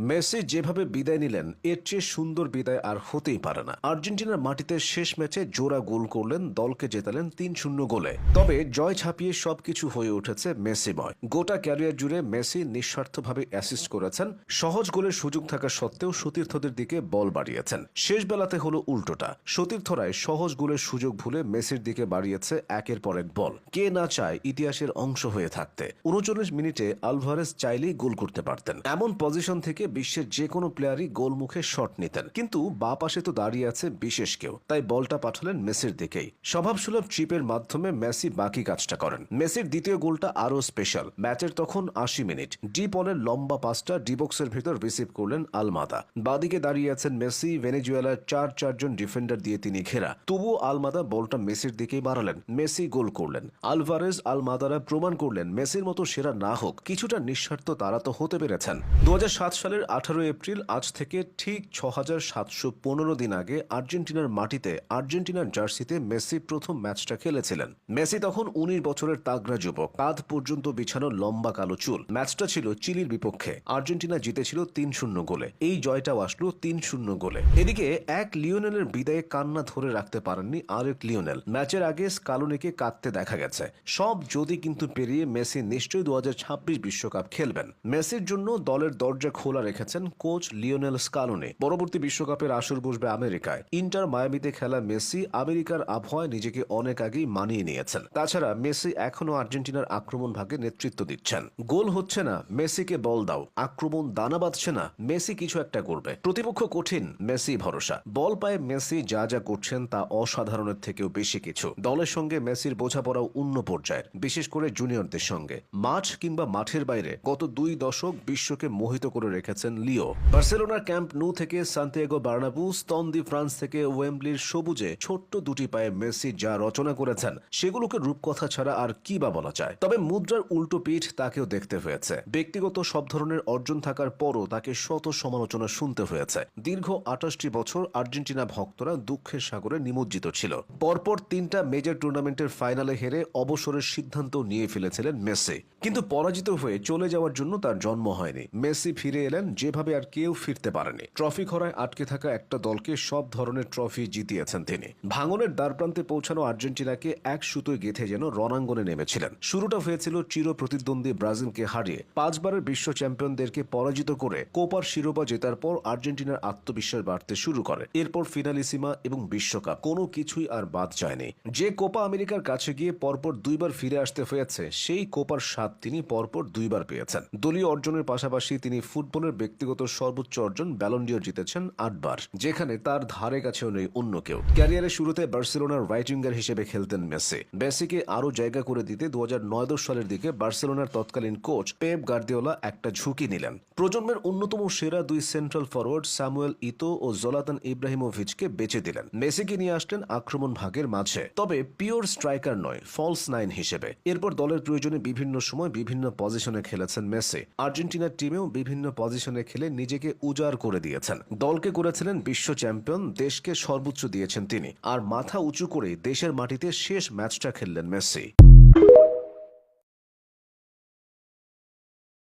Messi যেভাবে বিদায় নিলেন এর চেয়ে সুন্দর বিদায় আর হতেই পারে না। আর্জেন্টিনার মাটিতে শেষ ম্যাচে জোড়া গোল করলেন, দলকে জেতালেন ৩-০ গোলে। তবে জয় ছাপিয়ে সবকিছু হয়ে উঠেছে মেসিময়। গোটা ক্যারিয়ার জুড়ে মেসি নিঃস্বার্থভাবে অ্যাসিস্ট করেছেন, সহজ গোলের সুযোগ থাকা সত্ত্বেও সতীর্থদের দিকে বল বাড়িয়েছেন। শেষ বেলাতে হলো উল্টোটা, সতীর্থরাই সহজ গোলের সুযোগ ভুলে মেসির দিকে বাড়িয়েছে একের পর এক বল। কে না চায় ইতিহাসের অংশ হয়ে থাকতে। ৩৯ মিনিটে আলভারেজ চাইলেই গোল করতে পারতেন। এমন পজিশন থেকে বিশ্বের যে কোনো প্লেয়ারই গোল মুখে শট নিতেন, কিন্তু বা পাশে তো দাঁড়িয়ে আছে বিশেষ কেউ, তাই বলটা পাঠালেন মেসির দিকেই। স্বভাবসুলভ চিপের মাধ্যমে মেসি বাকি কাজটা করেন। মেসির দ্বিতীয় গোলটা আরও স্পেশাল। ম্যাচের তখন ৮০ মিনিট। ডিপ অনের লম্বা পাসটা ডিবক্সের ভেতর রিসিভ করলেন আলমাদা। বাদিকে দাঁড়িয়ে আছেন মেসি, ভেনেজুয়েলার চারজন ডিফেন্ডার দিয়ে তিনি ঘেরা। তবুও আলমাদা বলটা মেসির দিকেই বাড়ালেন, মেসি গোল করলেন। আলভারেজ আলমাদারা প্রমাণ করলেন মেসির মতো সেরা না হোক, কিছুটা নিঃস্বার্থ তারা তো হতে পেরেছেন। ২০০৭ সালের ১৮ এপ্রিল, আজ থেকে ঠিক ৬৭১৫ দিন আগে আর্জেন্টিনার মাটিতে আর্জেন্টিনার জার্সিতে মেসি প্রথম ম্যাচটা খেলেছিলেন। মেসি তখন ১৯ বছরের তাগড়া যুবক, কাঁধ পর্যন্ত বিছানো লম্বা কালো চুল। ম্যাচটা ছিল চিলির বিপক্ষে। আর্জেন্টিনা জিতেছিল ৩-০ গোলে। এই জয়টাও আসলো ৩-০ গোলে। এদিকে এক লিওনেলের বিদায়ে কান্না ধরে রাখতে পারেননি আরেক লিওনেল। ম্যাচের আগে স্কালোনিকে কাঁদতে দেখা গেছে। সব যদি কিন্তু পেরিয়ে মেসি নিশ্চয়ই ২০২৬ বিশ্বকাপ খেলবেন। মেসির জন্য দলের দরজা খোলা রেখেছেন কোচ লিওনেল স্কালোনি। পরবর্তী বিশ্বকাপের আসর বসবে আমেরিকায়। ইন্টার মায়ামিতে খেলা মেসি আমেরিকার আবহাওয়ায় নিজেকে অনেক আগেই মানিয়ে নিয়েছেন। তাছাড়া মেসি এখনো আর্জেন্টিনার আক্রমণ ভাগে নেতৃত্ব দিচ্ছেন। গোল হচ্ছে না, মেসিকে বল দাও। আক্রমণ দানা বাঁধছে না, মেসি কিছু একটা করবে। প্রতিপক্ষ কঠিন, মেসি ভরসা। বল পায়ে মেসি যা যা করছেন তা অসাধারণের থেকেও বেশি কিছু। দলের সঙ্গে মেসির বোঝাপড়াও অন্য পর্যায়ের, বিশেষ করে জুনিয়রদের সঙ্গে। মাঠ কিংবা মাঠের বাইরে গত ২ দশক বিশ্বকে মোহিত করে রেখেছেন লিও। বার্সেলোনার ক্যাম্প নু থেকে সান্তিয়াগো বার্নাবু, স্তন দি ফ্রান্স থেকে ওয়েম্বলির সবুজে ছোট্ট দুটি পায়ে মেসি যা রচনা করেছেন সেগুলোকে রূপকথা ছাড়া আর কি বা বলা যায়। তবে মুদ্রার উল্টো পিঠ তাকেও দেখতে হয়েছে। ব্যক্তিগত সব ধরনের অর্জন থাকার পরও তাকে শত সমালোচনা শুনতে হয়েছে। দীর্ঘ ২৮টি বছর আর্জেন্টিনা ভক্তরা দুঃখের সাগরে নিমজ্জিত ছিল। পরপর ৩টা মেজর টুর্নামেন্টের ফাইনালে হেরে অবসরের সিদ্ধান্ত নিয়ে ফেলেছিলেন মেসি। কিন্তু পরাজিত হয়ে চলে যাওয়ার জন্য তার জন্ম হয়নি। মেসি ফিরে এলেন যেভাবে আর কেউ ফিরতে পারেনি। ট্রফি খরায় আটকে থাকা একটা দলকে সব ধরনের ট্রফি জিতিয়েছেন তিনি। ভাঙনের দ্বারপ্রান্তে পৌঁছানো আর্জেন্টিনাকে এক সুতোয় গেঁথে যেন রণাঙ্গনে নেমেছিলেন। শুরুটা হয়েছিল চির প্রতিদ্বন্দ্বী ব্রাজিলকে হারিয়ে। ৫ বারের বিশ্ব চ্যাম্পিয়নদেরকে পরাজিত করে কোপার শিরোপা জেতার পর আর্জেন্টিনার আত্মবিশ্বাস বাড়তে শুরু করে। এরপর ফিনালিসিমা এবং বিশ্বকাপ, কোনো কিছুই আর বাদ যায়নি। যে কোপা আমেরিকার কাছে গিয়ে পরপর ২ বার ফিরে আসতে হয়েছে, সেই কোপার স্বাদ তিনি পরপর ২ বার পেয়েছেন। দলীয় অর্জনের পাশাপাশি তিনি ফুটবলের ব্যক্তিগত সর্বোচ্চ অর্জন ব্যালন ডিওর জিতেছেন ৮ বার, যেখানে তার ধারে কাছেও নেই অন্য কেউ। ক্যারিয়ারের শুরুতে বার্সেলোনার রাইট উইঙ্গার হিসেবে খেলতেন মেসি। মেসিকে আরও জায়গা করে দিতে ২০০৯-১০ সালের দিকে বার্সেলোনার তৎকালীন কোচ পেপ গার্দিওলা একটা ঝুঁকি নিলেন। প্রজন্মের অন্যতম সেরা ২ সেন্ট্রাল ফরওয়ার্ড সামুয়েল ইতো ও জলাতান ইব্রাহিমোভিচকে বেঁচে দিলেন। মেসিকে নিয়ে আসলেন আক্রমণ ভাগের মাঝে, তবে পিওর স্ট্রাইকার নয়, ফলস নাইন হিসেবে। এরপর দলের প্রয়োজনে বিভিন্ন সময় বিভিন্ন পজিশনে খেলেছেন মেসি। আর্জেন্টিনার টিমেও বিভিন্ন পজিশনে খেলে নিজেকে উজাড় করে দিয়েছেন। দলকে করেছিলেন বিশ্ব চ্যাম্পিয়ন, দেশকে সর্বোচ্চ দিয়েছেন তিনি। আর মাথা উঁচু করে দেশের মাটিতে শেষ ম্যাচটা খেললেন মেসি।